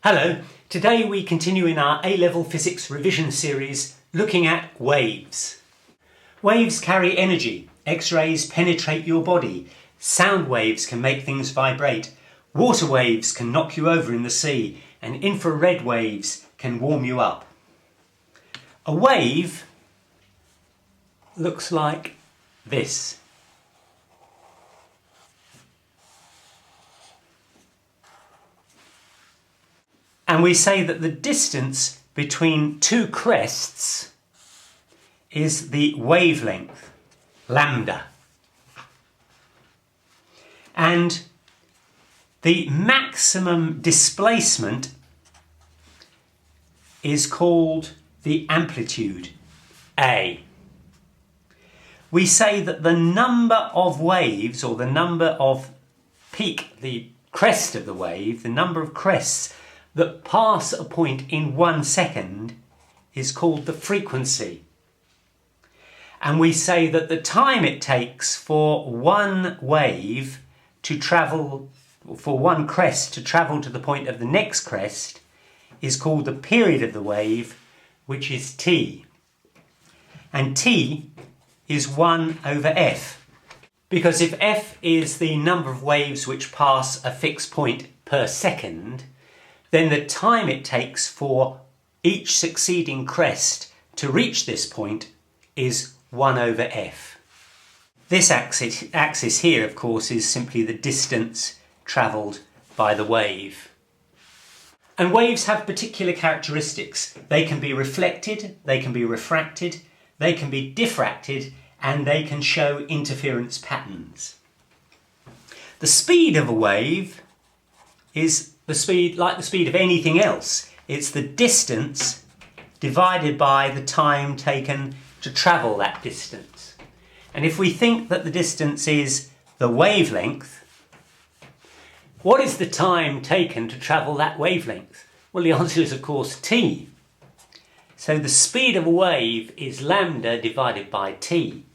Hello, today we continue in our A-level physics revision series looking at waves. Waves carry energy, X-rays penetrate your body, sound waves can make things vibrate, water waves can knock you over in the sea, and infrared waves can warm you up. A wave looks like this. And we say that the distance between two crests is the wavelength, lambda. And the maximum displacement is called the amplitude, A. We say that the number of waves, or the number of peak, the crest of the wave, the number of crests that pass a point in 1 second is called the frequency. And we say that the time it takes for one wave to travel, for one crest to travel to the point of the next crest is called the period of the wave, which is t. And t is 1 over f. Because if f is the number of waves which pass a fixed point per second, then the time it takes for each succeeding crest to reach this point is 1 over f. This axis here, of course, is simply the distance travelled by the wave. And waves have particular characteristics. They can be reflected, they can be refracted, they can be diffracted, and they can show interference patterns. The speed of a wave is the speed, like the speed of anything else. It's the distance divided by the time taken to travel that distance. And if we think that the distance is the wavelength, what is the time taken to travel that wavelength? Well, the answer is, of course, t. So the speed of a wave is lambda divided by t.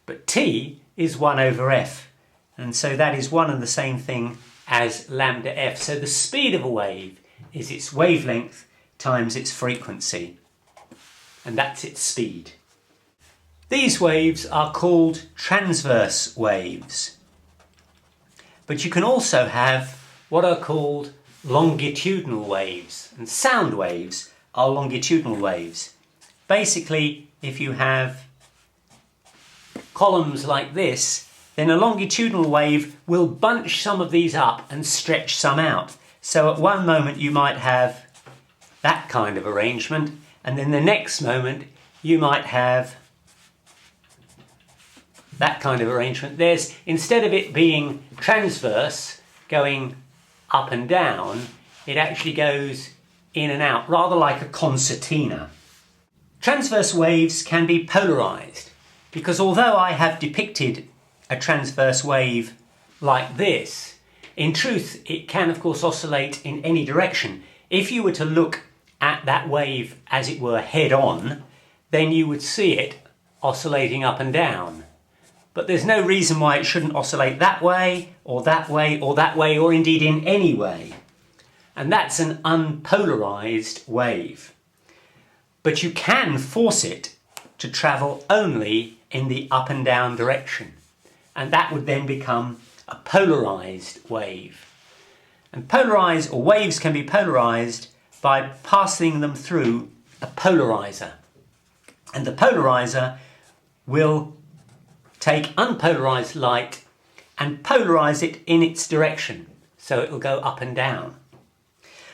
But t is 1 over f. And so that is one and the same thing as lambda f. So the speed of a wave is its wavelength times its frequency. And that's its speed. These waves are called transverse waves. But you can also have what are called longitudinal waves. And sound waves are longitudinal waves. Basically, if you have columns like this, then a longitudinal wave will bunch some of these up and stretch some out. So at one moment you might have that kind of arrangement, and then the next moment you might have that kind of arrangement. There's, instead of it being transverse, going up and down, it actually goes in and out, rather like a concertina. Transverse waves can be polarised, because although I have depicted a transverse wave like this, in truth it can of course oscillate in any direction. If you were to look at that wave as it were head on, then you would see it oscillating up and down. But there's no reason why it shouldn't oscillate that way, or that way, or that way, or indeed in any way. And that's an unpolarised wave. But you can force it to travel only in the up and down direction. And that would then become a polarised wave. And polarised, or waves can be polarised by passing them through a polarizer. And the polarizer will take unpolarised light and polarise it in its direction. So it will go up and down.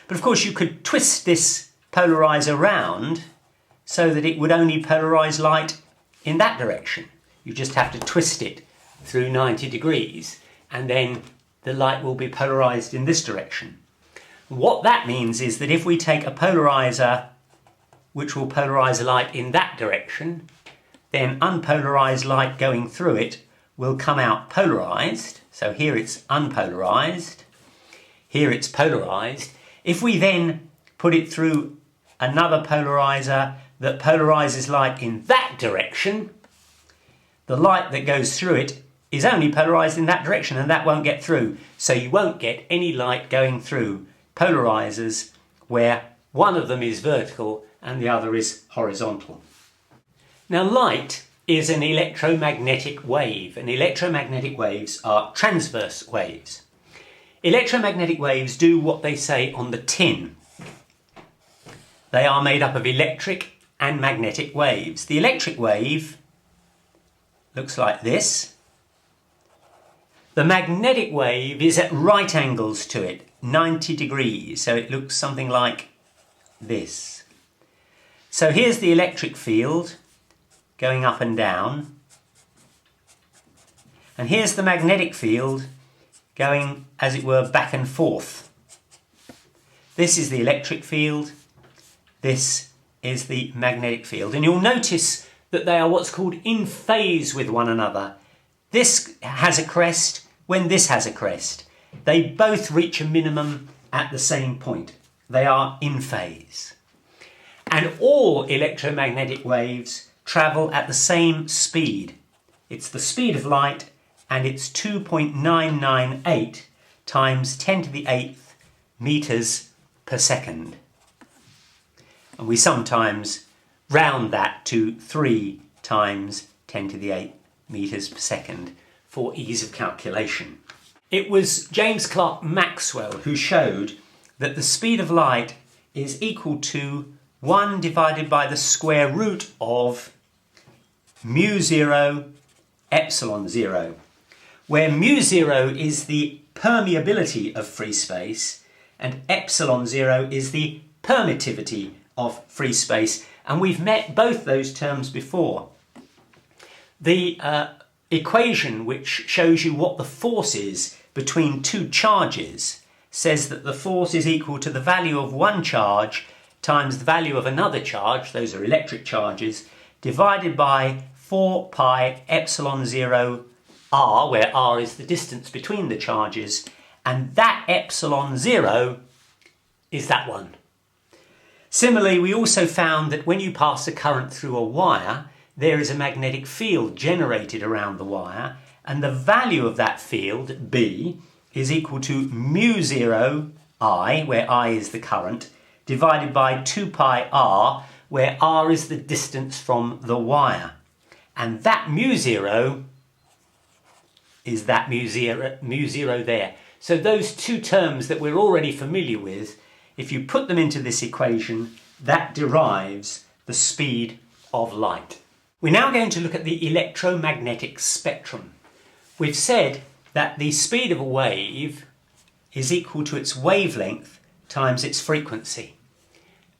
But of course you could twist this polarizer round so that it would only polarise light in that direction. You just have to twist it through 90 degrees, and then the light will be polarised in this direction. What that means is that if we take a polarizer which will polarise light in that direction, then unpolarised light going through it will come out polarised. So here it's unpolarised, here it's polarised. If we then put it through another polarizer that polarises light in that direction, the light that goes through it is only polarised in that direction, and that won't get through. So you won't get any light going through polarizers where one of them is vertical and the other is horizontal. Now, light is an electromagnetic wave, and electromagnetic waves are transverse waves. Electromagnetic waves do what they say on the tin. They are made up of electric and magnetic waves. The electric wave looks like this. The magnetic wave is at right angles to it, 90 degrees, so it looks something like this. So here's the electric field going up and down, and here's the magnetic field going, as it were, back and forth. This is the electric field, this is the magnetic field, and you'll notice that they are what's called in phase with one another. This has a crest when this has a crest. They both reach a minimum at the same point. They are in phase. And all electromagnetic waves travel at the same speed. It's the speed of light, and it's 2.998 times 10 to the 8th meters per second. And we sometimes round that to 3 times 10 to the 8th meters per second for ease of calculation. It was James Clerk Maxwell who showed that the speed of light is equal to 1 divided by the square root of mu0 epsilon 0, where mu0 is the permeability of free space and epsilon 0 is the permittivity of free space, and we've met both those terms before. The equation which shows you what the force is between two charges says that the force is equal to the value of one charge times the value of another charge, those are electric charges, divided by 4 pi epsilon 0 r, where r is the distance between the charges, and that epsilon 0 is that one. Similarly, we also found that when you pass a current through a wire, there is a magnetic field generated around the wire, and the value of that field, B, is equal to mu0 I, where I is the current, divided by 2 pi r, where r is the distance from the wire. And that mu0 is that mu0 there. So those two terms that we're already familiar with, if you put them into this equation, that derives the speed of light. We're now going to look at the electromagnetic spectrum. We've said that the speed of a wave is equal to its wavelength times its frequency.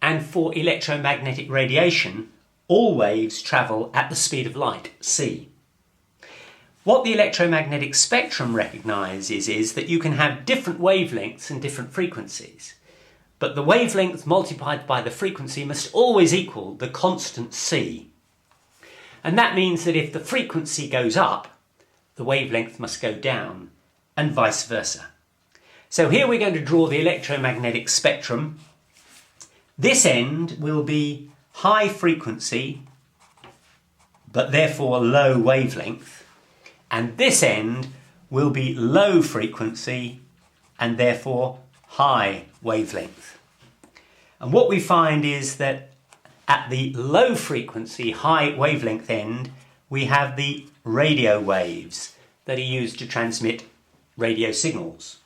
And for electromagnetic radiation, all waves travel at the speed of light, c. What the electromagnetic spectrum recognises is that you can have different wavelengths and different frequencies, but the wavelength multiplied by the frequency must always equal the constant c. And that means that if the frequency goes up, the wavelength must go down, and vice versa. So here we're going to draw the electromagnetic spectrum. This end will be high frequency, but therefore low wavelength, and this end will be low frequency and therefore high wavelength. And what we find is that at the low frequency, high wavelength end, we have the radio waves that are used to transmit radio signals.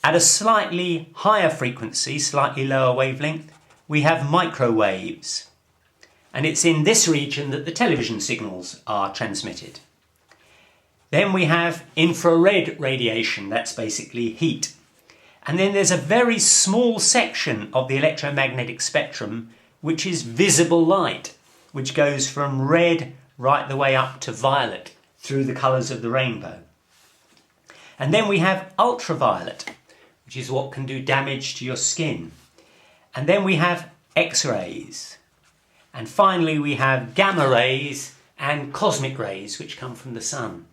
At a slightly higher frequency, slightly lower wavelength, we have microwaves. And it's in this region that the television signals are transmitted. Then we have infrared radiation, that's basically heat. And then there's a very small section of the electromagnetic spectrum which is visible light, which goes from red right the way up to violet through the colours of the rainbow. And then we have ultraviolet, which is what can do damage to your skin. And then we have X-rays. And finally we have gamma rays and cosmic rays, which come from the sun.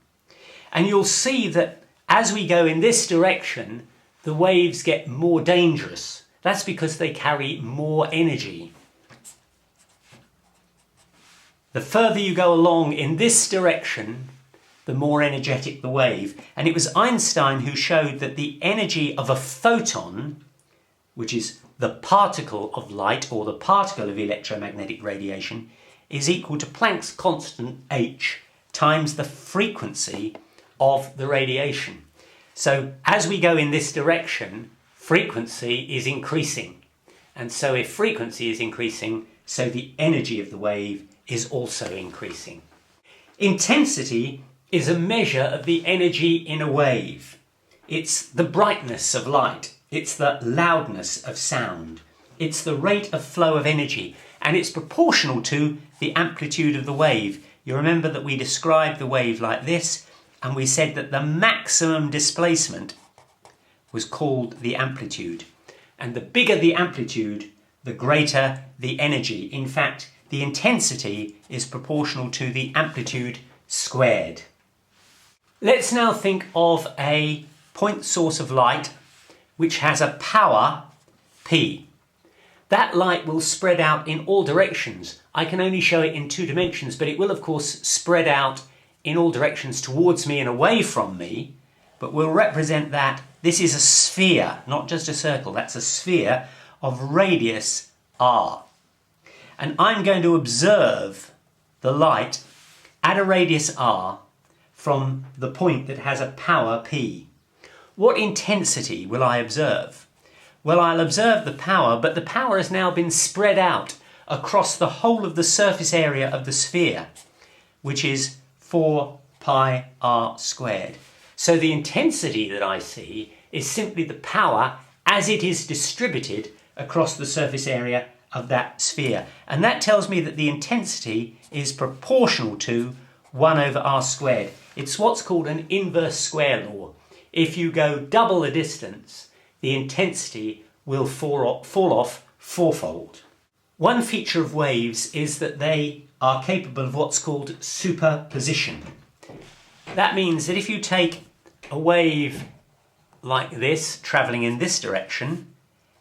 And you'll see that as we go in this direction, the waves get more dangerous. That's because they carry more energy. The further you go along in this direction, the more energetic the wave. And it was Einstein who showed that the energy of a photon which is the particle of light or the particle of electromagnetic radiation, is equal to Planck's constant h times the frequency of the radiation. So as we go in this direction, frequency is increasing. And so if frequency is increasing, so the energy of the wave is also increasing. Intensity is a measure of the energy in a wave. It's the brightness of light. It's the loudness of sound. It's the rate of flow of energy, and it's proportional to the amplitude of the wave. You remember that we described the wave like this, and we said that the maximum displacement was called the amplitude. And the bigger the amplitude, the greater the energy. In fact, the intensity is proportional to the amplitude squared. Let's now think of a point source of light which has a power P. That light will spread out in all directions. I can only show it in 2 dimensions, but it will of course spread out in all directions towards me and away from me, but we'll represent that this is a sphere, not just a circle. That's a sphere of radius r. And I'm going to observe the light at a radius r from the point that has a power P. What intensity will I observe? Well, I'll observe the power, but the power has now been spread out across the whole of the surface area of the sphere, which is 4 pi r squared. So the intensity that I see is simply the power as it is distributed across the surface area of that sphere. And that tells me that the intensity is proportional to 1 over r squared. It's what's called an inverse square law. If you go double the distance, the intensity will fall off fourfold. One feature of waves is that they are capable of what's called superposition. That means that if you take a wave like this travelling in this direction,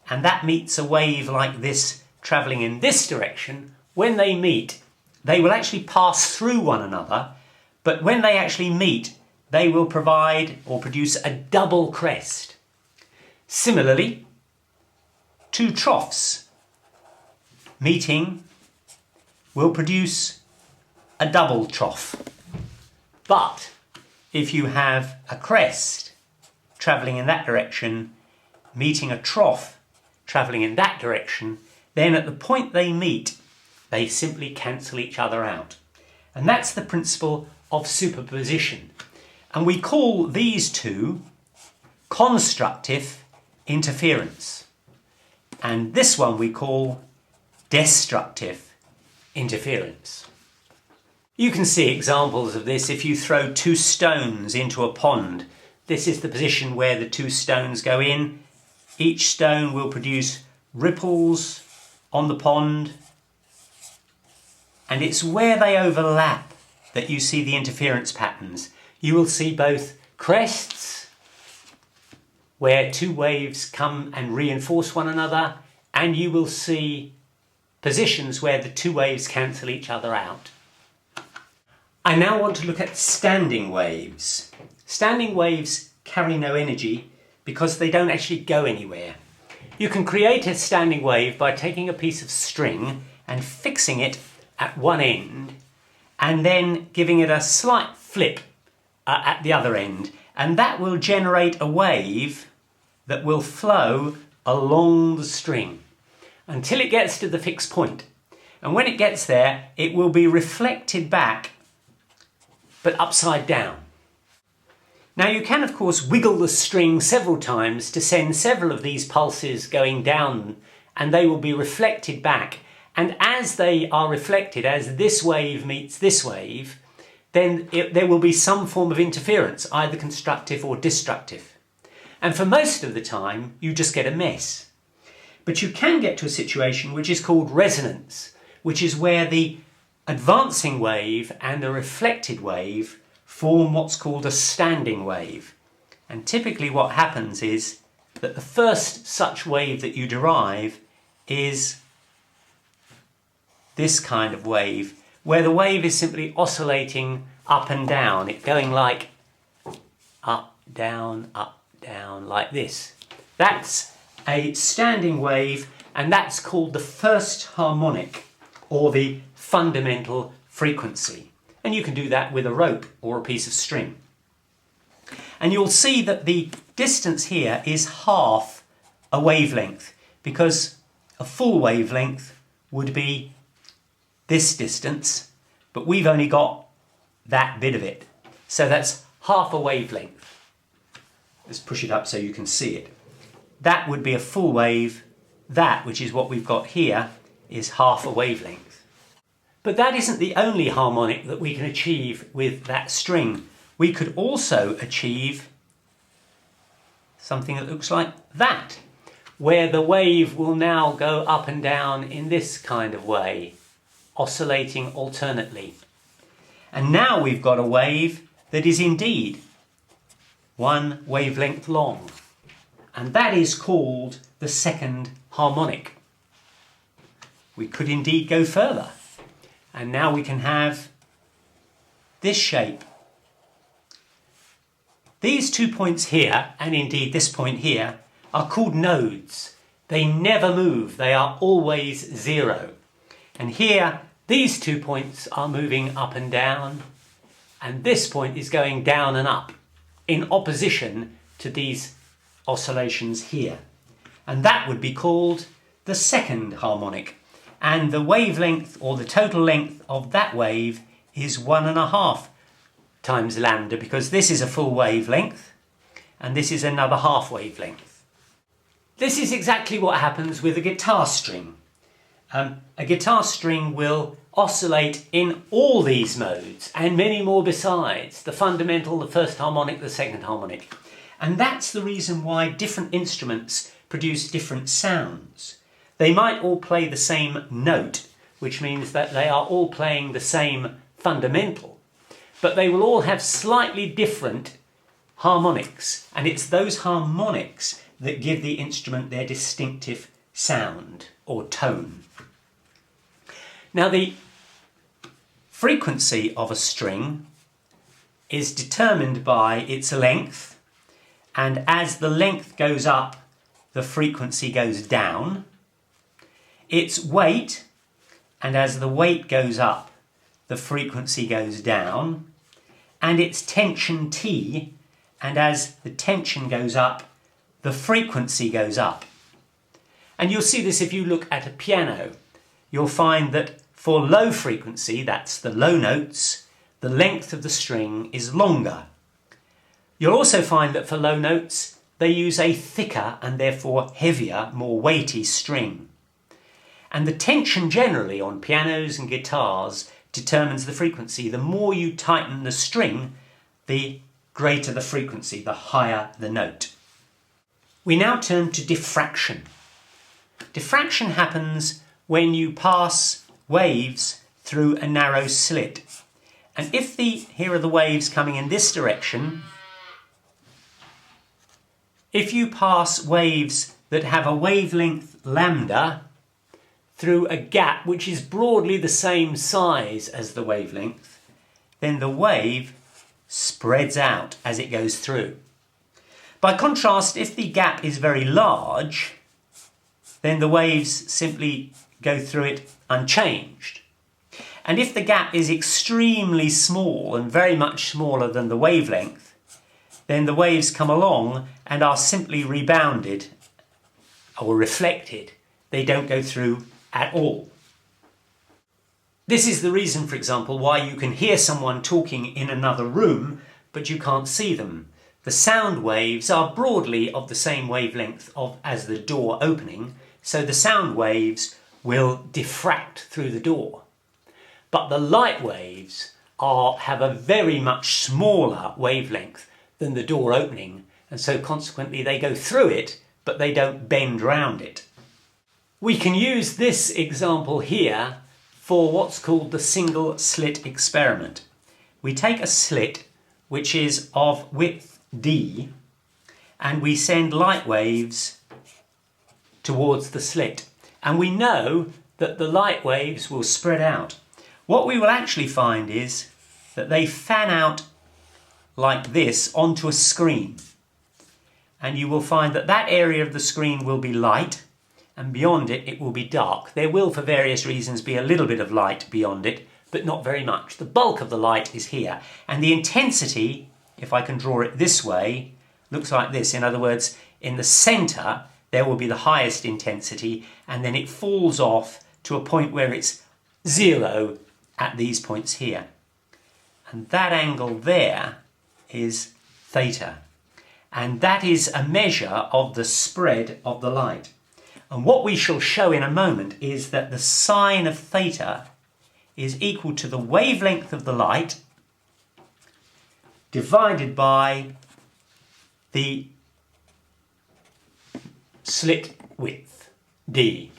and that meets a wave like this travelling in this direction, when they meet, they will actually pass through one another, but when they actually meet, they will provide or produce a double crest. Similarly, 2 troughs meeting will produce a double trough. But if you have a crest travelling in that direction, meeting a trough travelling in that direction, then at the point they meet, they simply cancel each other out. And that's the principle of superposition. And we call these two constructive interference. And this one we call destructive interference. You can see examples of this if you throw 2 stones into a pond. This is the position where the 2 stones go in. Each stone will produce ripples on the pond, and it's where they overlap that you see the interference patterns. You will see both crests, where 2 waves come and reinforce one another, and you will see positions where the 2 waves cancel each other out. I now want to look at standing waves. Standing waves carry no energy because they don't actually go anywhere. You can create a standing wave by taking a piece of string and fixing it at one end, and then giving it a slight flip at the other end, and that will generate a wave that will flow along the string until it gets to the fixed point. And when it gets there, it will be reflected back, but upside down. Now you can of course wiggle the string several times to send several of these pulses going down, and they will be reflected back. And as they are reflected, as this wave meets this wave, then there will be some form of interference, either constructive or destructive. And for most of the time, you just get a mess. But you can get to a situation which is called resonance, which is where the advancing wave and the reflected wave form what's called a standing wave. And typically what happens is that the first such wave that you derive is this kind of wave, where the wave is simply oscillating up and down. It's going like up, down, like this. That's a standing wave, and that's called the first harmonic, or the fundamental frequency. And you can do that with a rope or a piece of string. And you'll see that the distance here is half a wavelength, because a full wavelength would be this distance, but we've only got that bit of it. So that's half a wavelength. Let's push it up so you can see it. That would be a full wave. That, which is what we've got here, is half a wavelength. But that isn't the only harmonic that we can achieve with that string. We could also achieve something that looks like that, where the wave will now go up and down in this kind of way, oscillating alternately. And now we've got a wave that is indeed one wavelength long. And that is called the second harmonic. We could indeed go further. And now we can have this shape. These 2 points here, and indeed this point here, are called nodes. They never move. They are always zero. And here, these 2 points are moving up and down, and this point is going down and up in opposition to these oscillations here. And that would be called the second harmonic. And the wavelength, or the total length of that wave, is 1.5 times lambda, because this is a full wavelength and this is another half wavelength. This is exactly what happens with a guitar string. A guitar string will oscillate in all these modes and many more besides: the fundamental, the first harmonic, the second harmonic. And that's the reason why different instruments produce different sounds. They might all play the same note, which means that they are all playing the same fundamental, but they will all have slightly different harmonics, and it's those harmonics that give the instrument their distinctive sound or tone. Now, the frequency of a string is determined by its length, and as the length goes up, the frequency goes down. Its weight, and as the weight goes up, the frequency goes down. And its tension T, and as the tension goes up, the frequency goes up. And you'll see this if you look at a piano. You'll find that for low frequency, that's the low notes, the length of the string is longer. You'll also find that for low notes, they use a thicker and therefore heavier, more weighty string. And the tension generally on pianos and guitars determines the frequency. The more you tighten the string, the greater the frequency, the higher the note. We now turn to diffraction. Diffraction happens when you pass waves through a narrow slit. And if here are the waves coming in this direction, if you pass waves that have a wavelength lambda through a gap which is broadly the same size as the wavelength, then the wave spreads out as it goes through. By contrast, if the gap is very large, then the waves simply go through it unchanged. And if the gap is extremely small and very much smaller than the wavelength, then the waves come along and are simply rebounded or reflected. They don't go through at all. This is the reason, for example, why you can hear someone talking in another room, but you can't see them. The sound waves are broadly of the same wavelength as the door opening, so the sound waves will diffract through the door. But the light waves have a very much smaller wavelength than the door opening, and so consequently they go through it, but they don't bend round it. We can use this example here for what's called the single slit experiment. We take a slit which is of width d, and we send light waves towards the slit. And we know that the light waves will spread out. What we will actually find is that they fan out like this onto a screen. and you will find that that area of the screen will be light, and beyond it, it will be dark. There will, for various reasons, be a little bit of light beyond it, but not very much. The bulk of the light is here, and the intensity, if I can draw it this way, looks like this. In other words, in the centre, there will be the highest intensity, and then it falls off to a point where it's 0 at these points here. And that angle there is theta. And that is a measure of the spread of the light. And what we shall show in a moment is that the sine of theta is equal to the wavelength of the light divided by the slit width, d.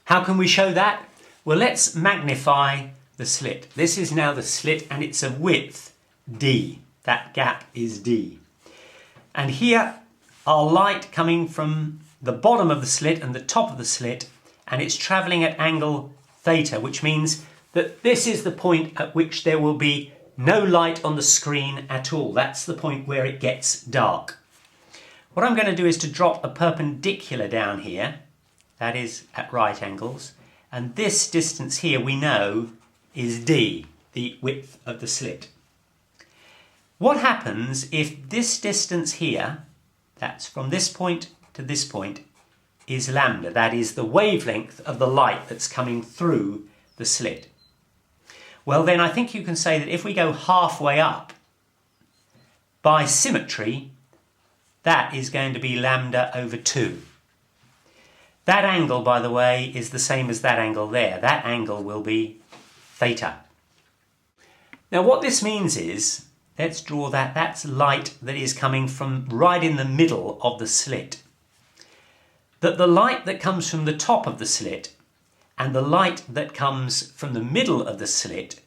How can we show that? Well, let's magnify the slit. This is now the slit, and it's a width, d. That gap is d. And here are light coming from the bottom of the slit and the top of the slit, and it's travelling at angle theta, which means that this is the point at which there will be no light on the screen at all. That's the point where it gets dark. What I'm going to do is to drop a perpendicular down here, that is at right angles, and this distance here we know is d, the width of the slit. What happens if this distance here, that's from this point to this point, is lambda, that is the wavelength of the light that's coming through the slit? Well, then I think you can say that if we go halfway up, by symmetry, that is going to be lambda over 2. That angle, by the way, is the same as that angle there. That angle will be theta. Now what this means is, let's draw that. That's light that is coming from right in the middle of the slit. That the light that comes from the top of the slit and the light that comes from the middle of the slit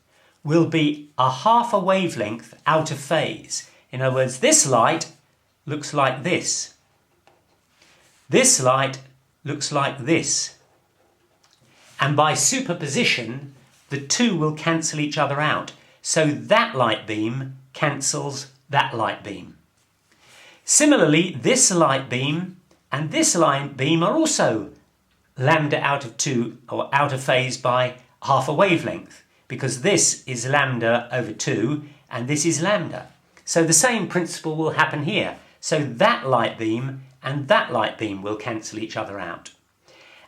will be a half a wavelength out of phase. In other words, this light looks like this. This light looks like this. And by superposition, the two will cancel each other out. So that light beam cancels that light beam. Similarly, this light beam and this light beam are also lambda out of 2, or out of phase by half a wavelength, because this is lambda over 2 and this is lambda. So the same principle will happen here. So that light beam and that light beam will cancel each other out.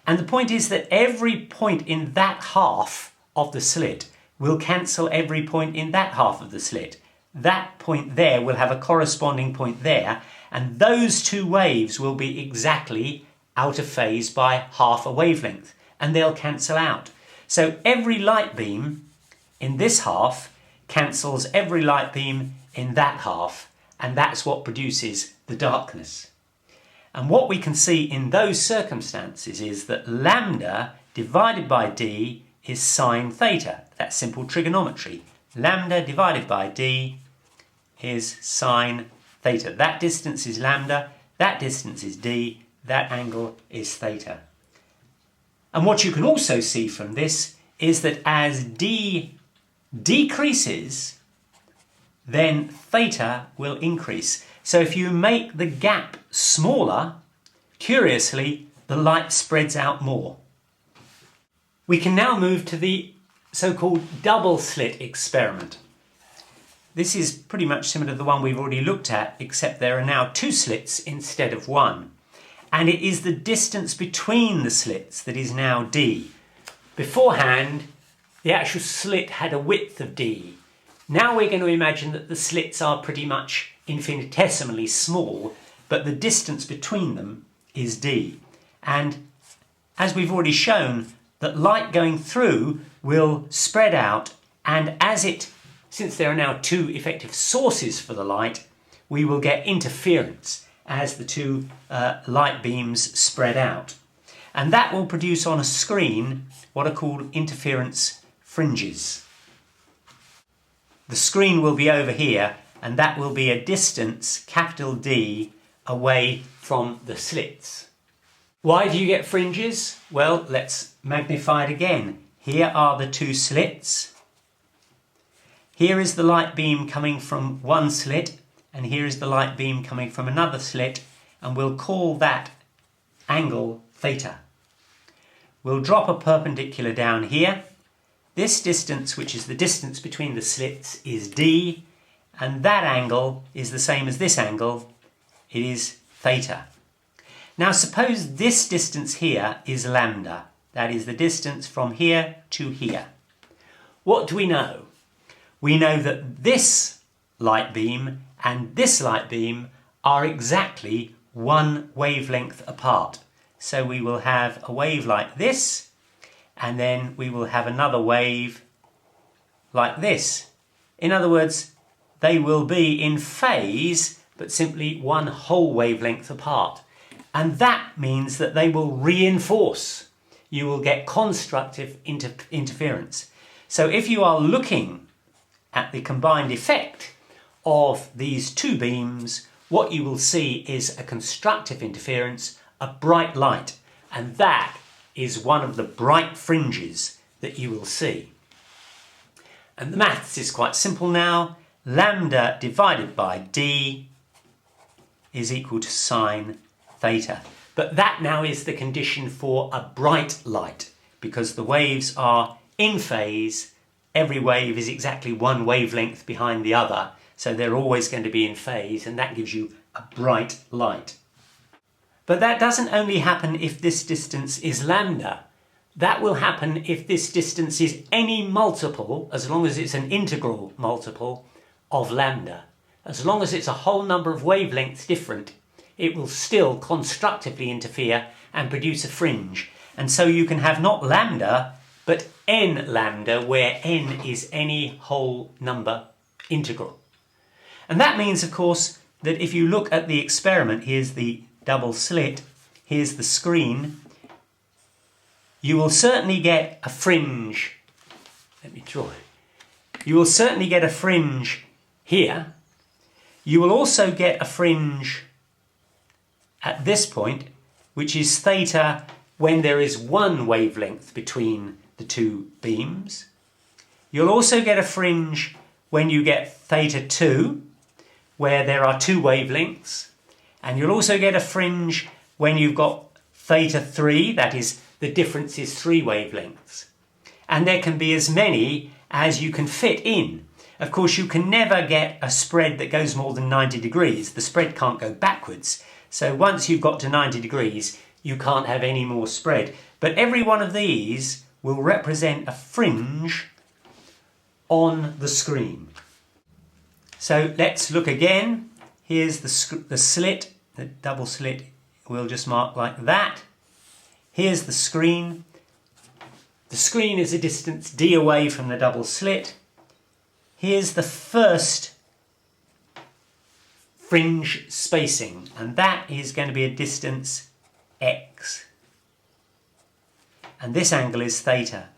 And the point is that every point in that half of the slit will cancel every point in that half of the slit. That point there will have a corresponding point there, and those two waves will be exactly out of phase by half a wavelength, and they'll cancel out. So every light beam in this half cancels every light beam in that half, and that's what produces the darkness. And what we can see in those circumstances is that lambda divided by d is sine theta. That's simple trigonometry. Lambda divided by d is sine theta. That distance is lambda, that distance is d, that angle is theta. And what you can also see from this is that as d decreases, then theta will increase. So if you make the gap smaller, curiously, the light spreads out more. We can now move to the so-called double slit experiment. This is pretty much similar to the one we've already looked at, except there are now 2 slits instead of 1. And it is the distance between the slits that is now d. Beforehand, the actual slit had a width of d. Now we're going to imagine that the slits are pretty much infinitesimally small, but the distance between them is d. And as we've already shown, that light going through will spread out, and since there are now 2 effective sources for the light, we will get interference as the 2 light beams spread out. And that will produce on a screen what are called interference fringes. The screen will be over here, and that will be a distance, capital D, away from the slits. Why do you get fringes? Well, let's magnify it again. Here are the 2 slits. Here is the light beam coming from one slit, and here is the light beam coming from another slit, and we'll call that angle theta. We'll drop a perpendicular down here. This distance, which is the distance between the slits, is d, and that angle is the same as this angle. It is theta. Now suppose this distance here is lambda. That is the distance from here to here. What do we know? We know that this light beam and this light beam are exactly one wavelength apart. So we will have a wave like this, and then we will have another wave like this. In other words, they will be in phase, but simply one whole wavelength apart. And that means that they will reinforce. You will get constructive interference. So if you are looking at the combined effect of these two beams, what you will see is a constructive interference, a bright light, and that is one of the bright fringes that you will see. And the maths is quite simple now. Lambda divided by d is equal to sine theta. But that now is the condition for a bright light, because the waves are in phase. Every wave is exactly one wavelength behind the other, so they're always going to be in phase, and that gives you a bright light. But that doesn't only happen if this distance is lambda. That will happen if this distance is any multiple, as long as it's an integral multiple of lambda. As long as it's a whole number of wavelengths different, it will still constructively interfere and produce a fringe. And so you can have not lambda, but n lambda, where n is any whole number integral. And that means, of course, that if you look at the experiment, here's the double slit, here's the screen, you will certainly get a fringe. Let me draw it. You will certainly get a fringe here. You will also get a fringe at this point, which is theta when there is one wavelength between the two beams. You'll also get a fringe when you get theta 2, where there are two wavelengths. And you'll also get a fringe when you've got theta 3, that is, the difference is 3 wavelengths. And there can be as many as you can fit in. Of course, you can never get a spread that goes more than 90 degrees. The spread can't go backwards. So once you've got to 90 degrees, you can't have any more spread. But every one of these will represent a fringe on the screen. So let's look again. Here's the slit, the double slit, we'll just mark like that. Here's the screen. The screen is a distance d away from the double slit. Here's the first fringe spacing, and that is going to be a distance x. And this angle is theta.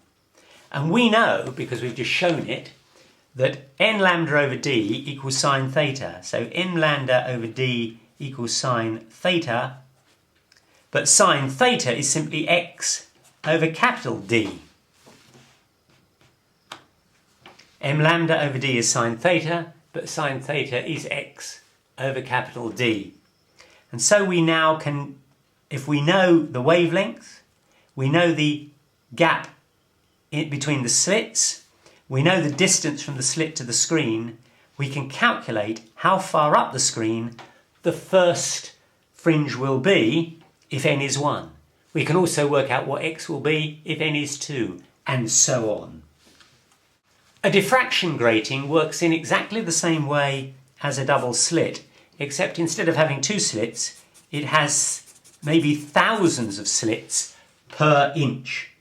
And we know, because we've just shown it, that n lambda over d equals sine theta. So n lambda over d equals sine theta, but sine theta is simply x over capital D. M lambda over d is sine theta, but sine theta is x over capital D. And so we now can, if we know the wavelength, we know the gap between the slits, we know the distance from the slit to the screen, we can calculate how far up the screen the first fringe will be if n is 1. We can also work out what x will be if n is 2, and so on. A diffraction grating works in exactly the same way as a double slit, except instead of having 2 slits, it has maybe thousands of slits per inch.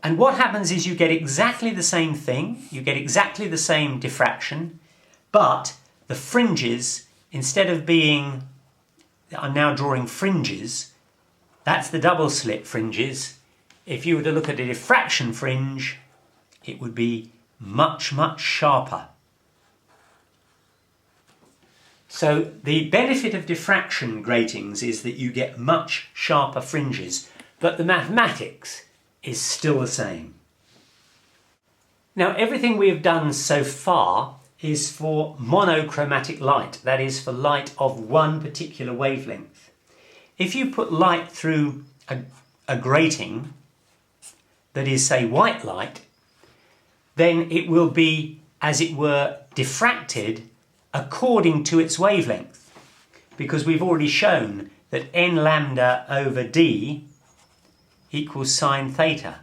And what happens is you get exactly the same thing, you get exactly the same diffraction, but the fringes, instead of being, I'm now drawing fringes, that's the double slit fringes. If you were to look at a diffraction fringe, it would be much, much sharper. So the benefit of diffraction gratings is that you get much sharper fringes, but the mathematics is still the same. Now, everything we have done so far is for monochromatic light, that is for light of one particular wavelength. If you put light through a grating that is, say, white light, then it will be, as it were, diffracted according to its wavelength, because we've already shown that n lambda over d equals sine theta.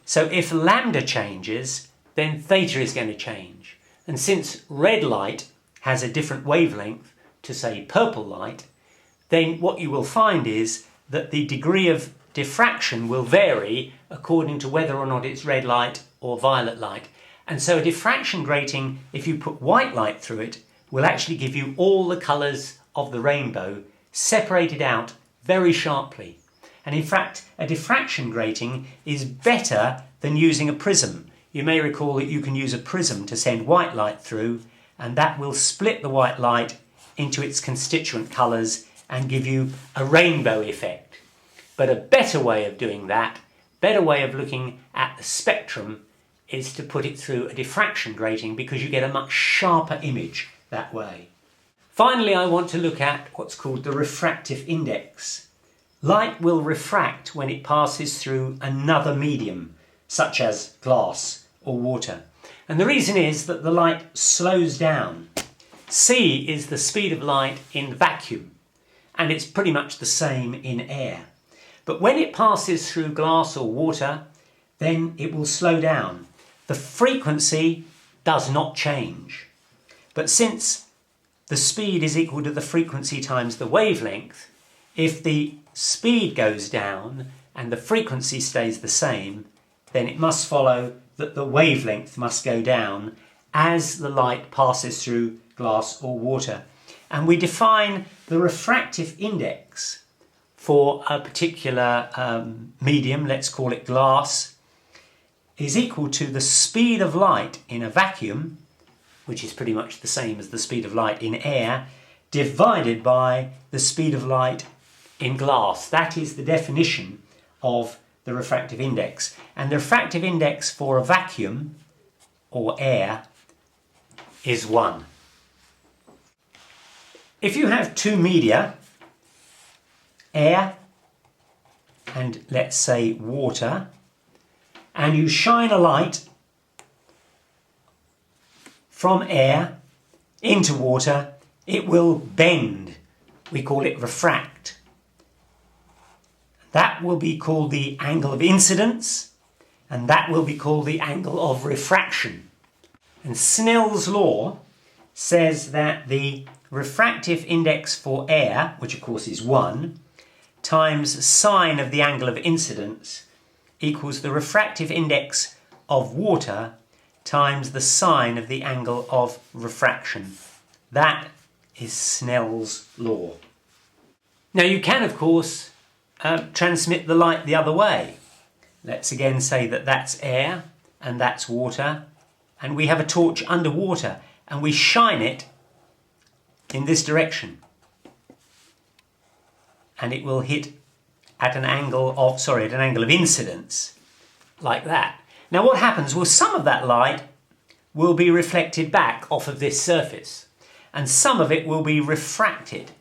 So if lambda changes, then theta is going to change. And since red light has a different wavelength to, say, purple light, then what you will find is that the degree of diffraction will vary according to whether or not it's red light or violet light. And so a diffraction grating, if you put white light through it, will actually give you all the colours of the rainbow separated out very sharply. And in fact, a diffraction grating is better than using a prism. You may recall that you can use a prism to send white light through, and that will split the white light into its constituent colours and give you a rainbow effect. But a better way of doing that, better way of looking at the spectrum, is to put it through a diffraction grating, because you get a much sharper image that way. Finally, I want to look at what's called the refractive index. Light will refract when it passes through another medium, such as glass or water. And the reason is that the light slows down. C is the speed of light in vacuum, and it's pretty much the same in air. But when it passes through glass or water, then it will slow down. The frequency does not change. But since the speed is equal to the frequency times the wavelength, if the speed goes down and the frequency stays the same, then it must follow that the wavelength must go down as the light passes through glass or water. And we define the refractive index for a particular medium, let's call it glass, is equal to the speed of light in a vacuum, which is pretty much the same as the speed of light in air, divided by the speed of light in glass. That is the definition of the refractive index. And the refractive index for a vacuum or air is 1. If you have two media, air and let's say water, and you shine a light from air into water, it will bend. We call it refract. That will be called the angle of incidence, and that will be called the angle of refraction. And Snell's law says that the refractive index for air, which of course is 1, times sine of the angle of incidence equals the refractive index of water times the sine of the angle of refraction. That is Snell's law. Now you can, of course, transmit the light the other way. Let's again say that that's air and that's water, and we have a torch underwater and we shine it in this direction, and it will hit at an angle of incidence, like that. Now what happens? Well, some of that light will be reflected back off of this surface, and some of it will be refracted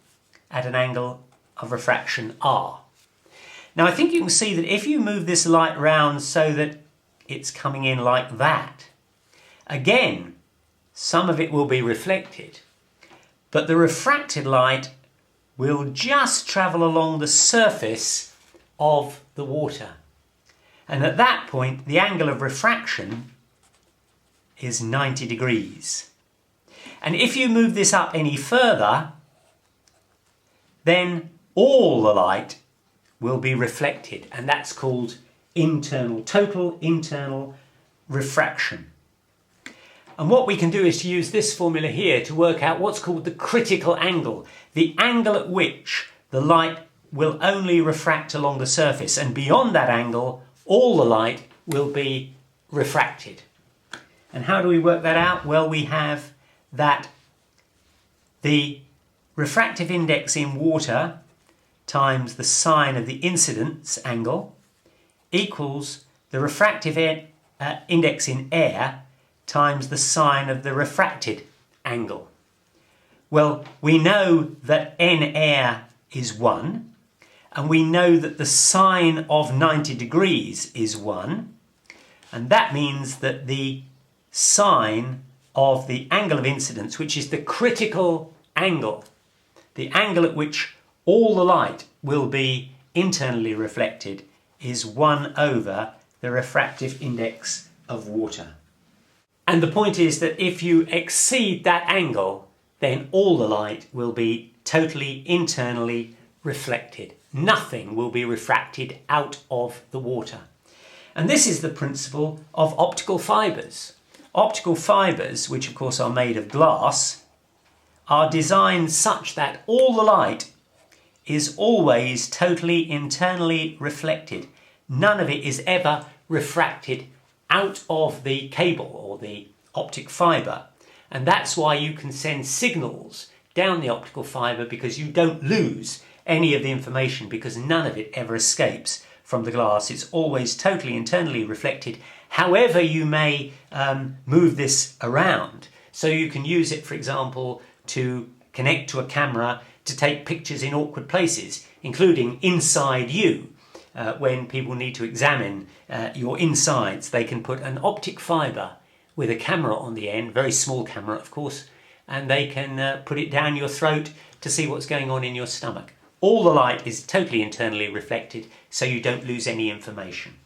at an angle of refraction r. Now I think you can see that if you move this light round so that it's coming in like that, again, some of it will be reflected, but the refracted light will just travel along the surface of the water. And at that point, the angle of refraction is 90 degrees. And if you move this up any further, then all the light will be reflected, and that's called total internal refraction. And what we can do is to use this formula here to work out what's called the critical angle, the angle at which the light will only refract along the surface, and beyond that angle all the light will be refracted. And how do we work that out? Well, we have that the refractive index in water times the sine of the incidence angle equals the refractive index in air times the sine of the refracted angle. Well, we know that n air is 1, and we know that the sine of 90 degrees is 1, and that means that the sine of the angle of incidence, which is the critical angle, the angle at which all the light will be internally reflected, is 1 over the refractive index of water. And the point is that if you exceed that angle, then all the light will be totally internally reflected. Nothing will be refracted out of the water. And this is the principle of optical fibres. Optical fibres, which of course are made of glass, are designed such that all the light is always totally internally reflected. None of it is ever refracted out of the cable or the optic fibre. And that's why you can send signals down the optical fibre, because you don't lose any of the information, because none of it ever escapes from the glass. It's always totally internally reflected, however you may move this around. So you can use it, for example, to connect to a camera to take pictures in awkward places, including inside you. When people need to examine your insides, they can put an optic fibre with a camera on the end, very small camera of course, and they can put it down your throat to see what's going on in your stomach. All the light is totally internally reflected, so you don't lose any information.